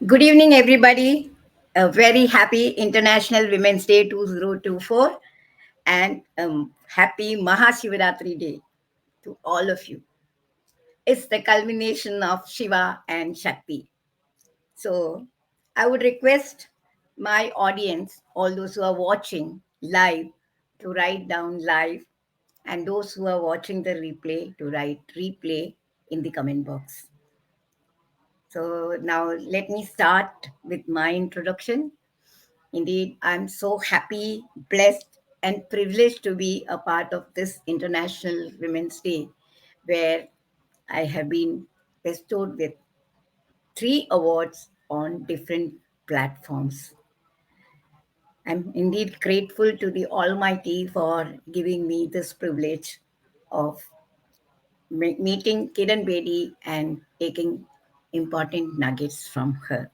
Good evening, everybody. A very happy International Women's Day 2024 and happy Mahashivratri Day to all of you. It's the culmination of Shiva and Shakti. So I would request my audience, all those who are watching live, to write down live, and those who are watching the replay to write replay in the comment box. So now let me start with my introduction. Indeed, I'm so happy, blessed, and privileged to be a part of this International Women's Day, where I have been bestowed with three awards on different platforms. I'm indeed grateful to the Almighty for giving me this privilege of meeting Kiran Bedi and taking important nuggets from her.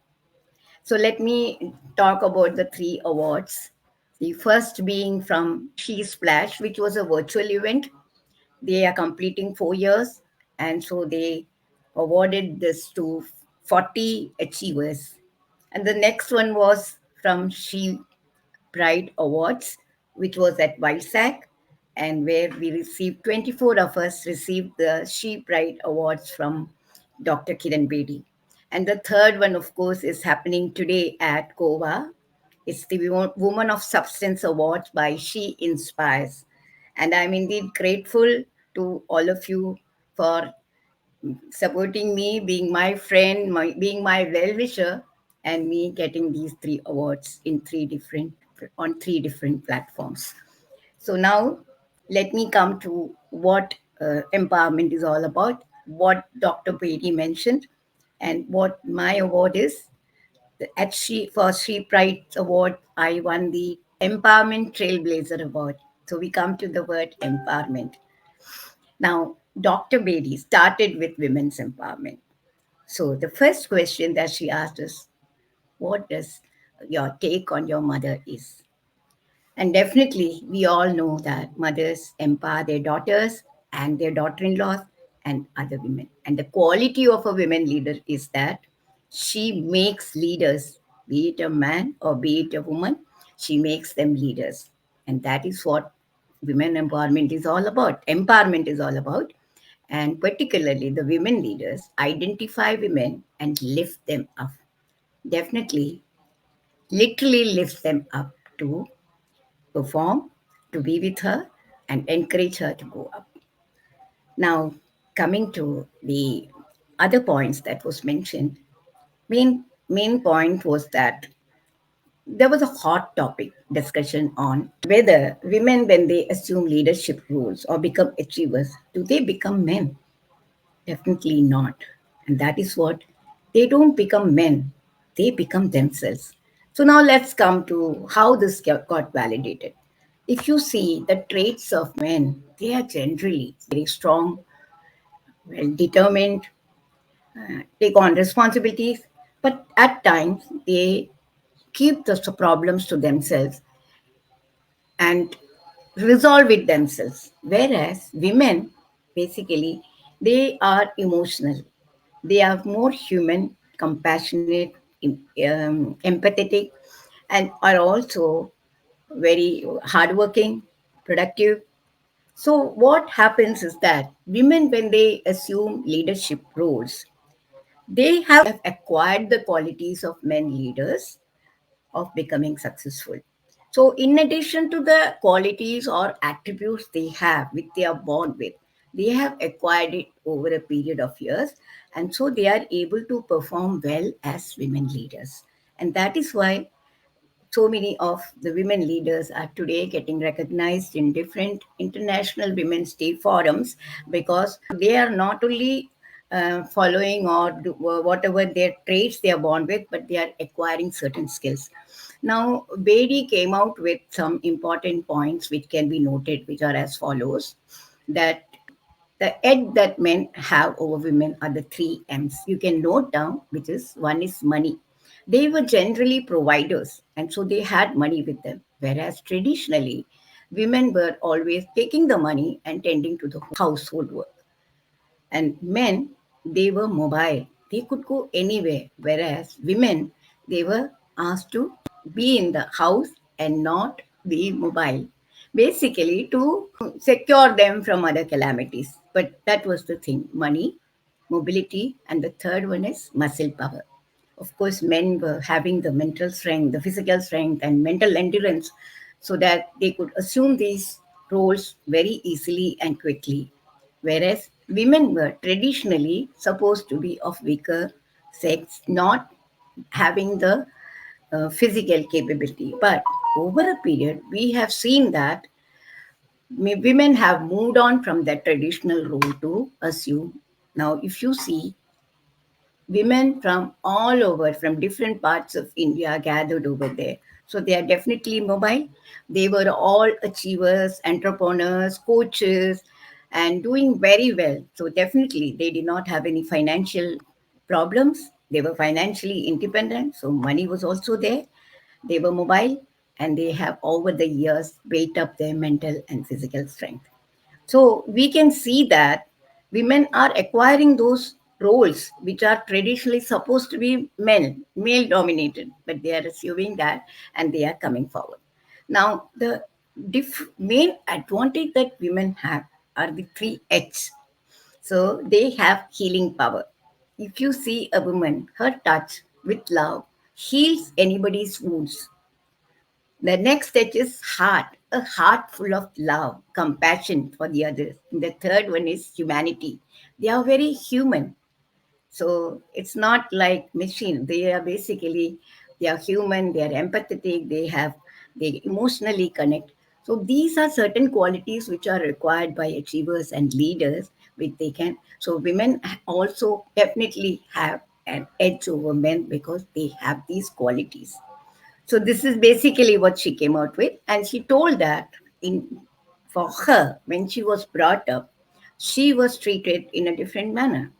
So let me talk about the three awards. The first being from She Splash, which was a virtual event. They are completing 4 years, and so they awarded this to 40 achievers. And the next one was from She Pride Awards, which was at Vizag, and where we received 24 of us received the She Pride Awards from Dr. Kiran Bedi. And the third one, of course, is happening today at Goa. It's the Woman of Substance Awards by She Inspires. And I'm indeed grateful to all of you for supporting me, being my friend, being my well-wisher, and me getting these three awards in three different platforms. So now let me come to what empowerment is all about, what Dr. Brady mentioned, and what my award is. For She Pride Award, I won the Empowerment Trailblazer Award. So we come to the word empowerment. Now, Dr. Bedi started with women's empowerment. So the first question that she asked us, what does your take on your mother is? And definitely, we all know that mothers empower their daughters and their daughter in laws and other women. And the quality of a women leader is that she makes leaders, be it a man or be it a woman, she makes them leaders. And that is what women empowerment is all about. Empowerment is all about. And particularly, the women leaders identify women and lift them up. Definitely, literally lifts them up to perform, to be with her, and encourage her to go up. Now, coming to the other points that was mentioned, main point was that there was a hot topic discussion on whether women, when they assume leadership roles or become achievers, do they become men? Definitely not. And that is what they don't become men, they become themselves. So now let's come to how this got validated. If you see the traits of men, they are generally very strong, well determined, take on responsibilities, but at times they keep the problems to themselves and resolve it themselves. Whereas women, basically, they are emotional. They are more human, compassionate, empathetic, and are also very hardworking, productive. So, what happens is that women, when they assume leadership roles, they have acquired the qualities of men leaders of becoming successful. So, in addition to the qualities or attributes they have, which they are born with, they have acquired it over a period of years, and so they are able to perform well as women leaders. And that is why so many of the women leaders are today getting recognized in different international women's day forums because they are not only following or whatever their traits they are born with, but they are acquiring certain skills. Now, Bedi came out with some important points which can be noted, which are as follows: that the edge that men have over women are the three M's. You can note down, which is one is money. They were generally providers, and so they had money with them. Whereas traditionally, women were always taking the money and tending to the household work. And men, they were mobile. They could go anywhere, whereas women, they were asked to be in the house and not be mobile, basically to secure them from other calamities. But that was the thing: money, mobility, and the third one is muscle power. Of course, men were having the mental strength, the physical strength, and mental endurance so that they could assume these roles very easily and quickly. Whereas women were traditionally supposed to be of weaker sex, not having the physical capability. But over a period, we have seen that women have moved on from that traditional role to assume. Now, if you see, women from all over, from different parts of India gathered over there. So they are definitely mobile. They were all achievers, entrepreneurs, coaches, and doing very well. So definitely they did not have any financial problems. They were financially independent. So money was also there. They were mobile, and they have over the years built up their mental and physical strength. So we can see that women are acquiring those roles which are traditionally supposed to be male dominated, but they are assuming that and they are coming forward. Now, the main advantage that women have are the three H. So they have healing power. If you see a woman, her touch with love heals anybody's wounds. The next stage is heart, a heart full of love, compassion for the others. The third one is humanity. They are very human. So it's not like machine. They are basically, they are human, they are empathetic, they emotionally connect. So these are certain qualities which are required by achievers and leaders, which they can. So women also definitely have an edge over men because they have these qualities. So this is basically what she came out with, and she told that in for her when she was brought up, she was treated in a different manner.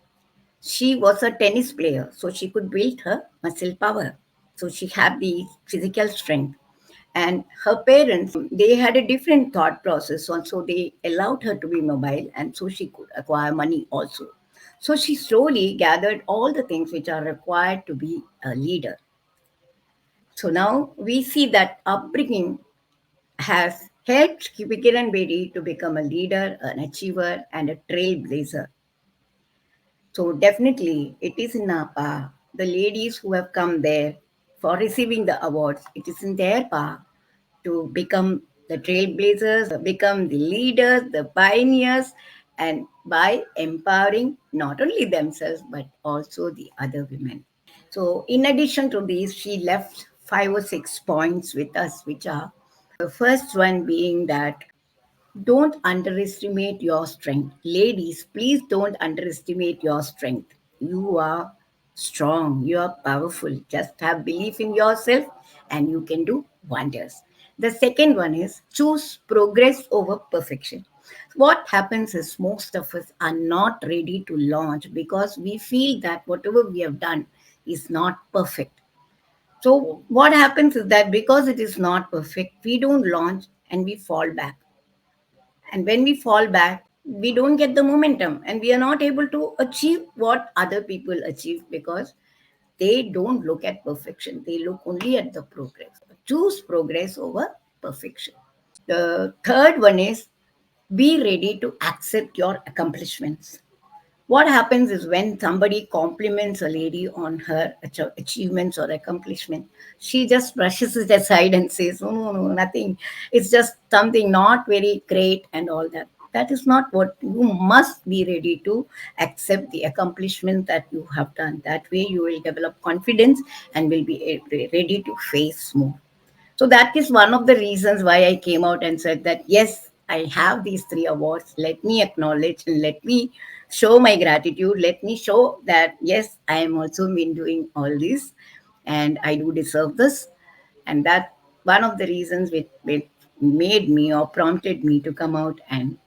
She was a tennis player, so she could build her muscle power. So she had the physical strength. And her parents, they had a different thought process. Also, they allowed her to be mobile, and so she could acquire money also. So she slowly gathered all the things which are required to be a leader. So now we see that upbringing has helped Kiran Bedi to become a leader, an achiever, and a trailblazer. So definitely, it is in our power. The ladies who have come there for receiving the awards, it is in their power to become the trailblazers, become the leaders, the pioneers, and by empowering not only themselves but also the other women. So, in addition to these, she left 5 or 6 points with us, which are the first one being that don't underestimate your strength. Ladies, please don't underestimate your strength. You are strong, you are powerful. Just have belief in yourself and you can do wonders. The second one is choose progress over perfection. What happens is most of us are not ready to launch because we feel that whatever we have done is not perfect. So, what happens is that because it is not perfect, we don't launch and we fall back. And when we fall back, we don't get the momentum and we are not able to achieve what other people achieve because they don't look at perfection. They look only at the progress. Choose progress over perfection. The third one is be ready to accept your accomplishments. What happens is when somebody compliments a lady on her achievements or accomplishment, she just brushes it aside and says, "No, no, no, nothing. It's just something not very great and all that." That is not what you must be ready to accept the accomplishment that you have done. That way, you will develop confidence and will be ready to face more. So that is one of the reasons why I came out and said that yes, I have these three awards. Let me acknowledge and let me show my gratitude. Let me show that yes, I am also been doing all this and I do deserve this. And that one of the reasons which made me or prompted me to come out and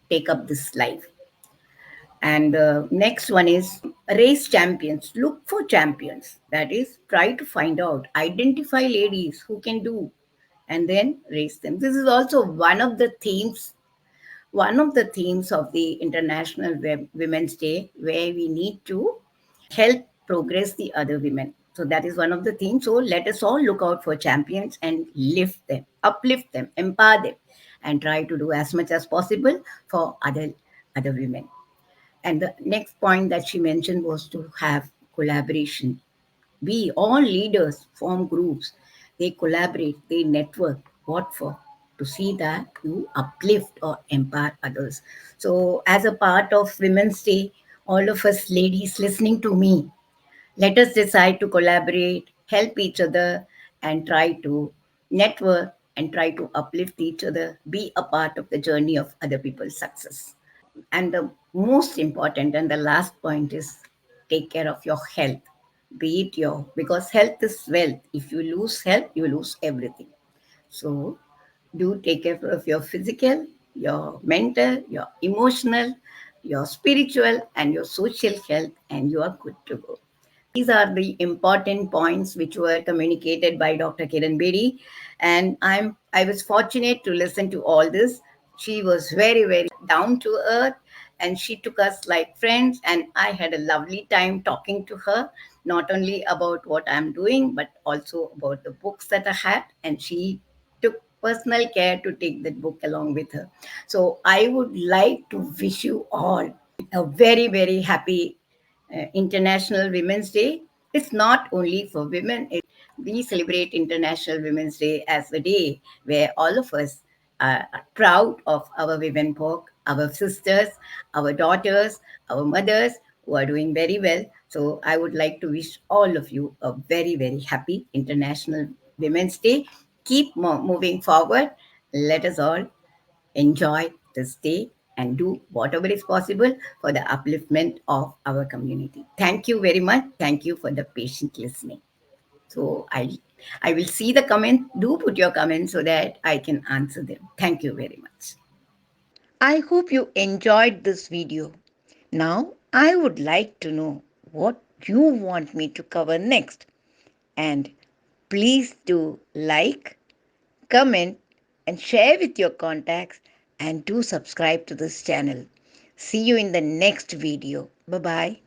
take up this life. And the next one is race champions. Look for champions. That is, try to find out, identify ladies who can do, and then raise them. This is also one of the themes of the International Women's Day, where we need to help progress the other women. So that is one of the things. So let us all look out for champions and lift them, uplift them, empower them, and try to do as much as possible for other women. And the next point that she mentioned was to have collaboration. We all leaders form groups, they collaborate, they network. What for? To see that you uplift or empower others. So, as a part of Women's Day, all of us ladies listening to me, let us decide to collaborate, help each other, and try to network and try to uplift each other, be a part of the journey of other people's success. And the most important and the last point is take care of your health. Be it your, because health is wealth. If you lose health, you lose everything. So do take care of your physical, your mental, your emotional, your spiritual, and your social health, and you are good to go. These are the important points which were communicated by Dr. Kiran Bedi, and I was fortunate to listen to all this. She was very down to earth, and she took us like friends, and I had a lovely time talking to her, not only about what I'm doing, but also about the books that I had, and she took personal care to take that book along with her. So I would like to wish you all a very happy International Women's Day. It's not only for women. We celebrate International Women's Day as a day where all of us are proud of our women folk, our sisters, our daughters, our mothers who are doing very well. So I would like to wish all of you a very happy International Women's Day. Keep moving forward. Let us all enjoy this day and do whatever is possible for the upliftment of our community. Thank you very much. Thank you for the patient listening. So I will see the comment. Do put your comments so that I can answer them. Thank you very much. I hope you enjoyed this video. Now, I would like to know what you want me to cover next. And please do like, comment, and share with your contacts, and do subscribe to this channel. See you in the next video. Bye bye.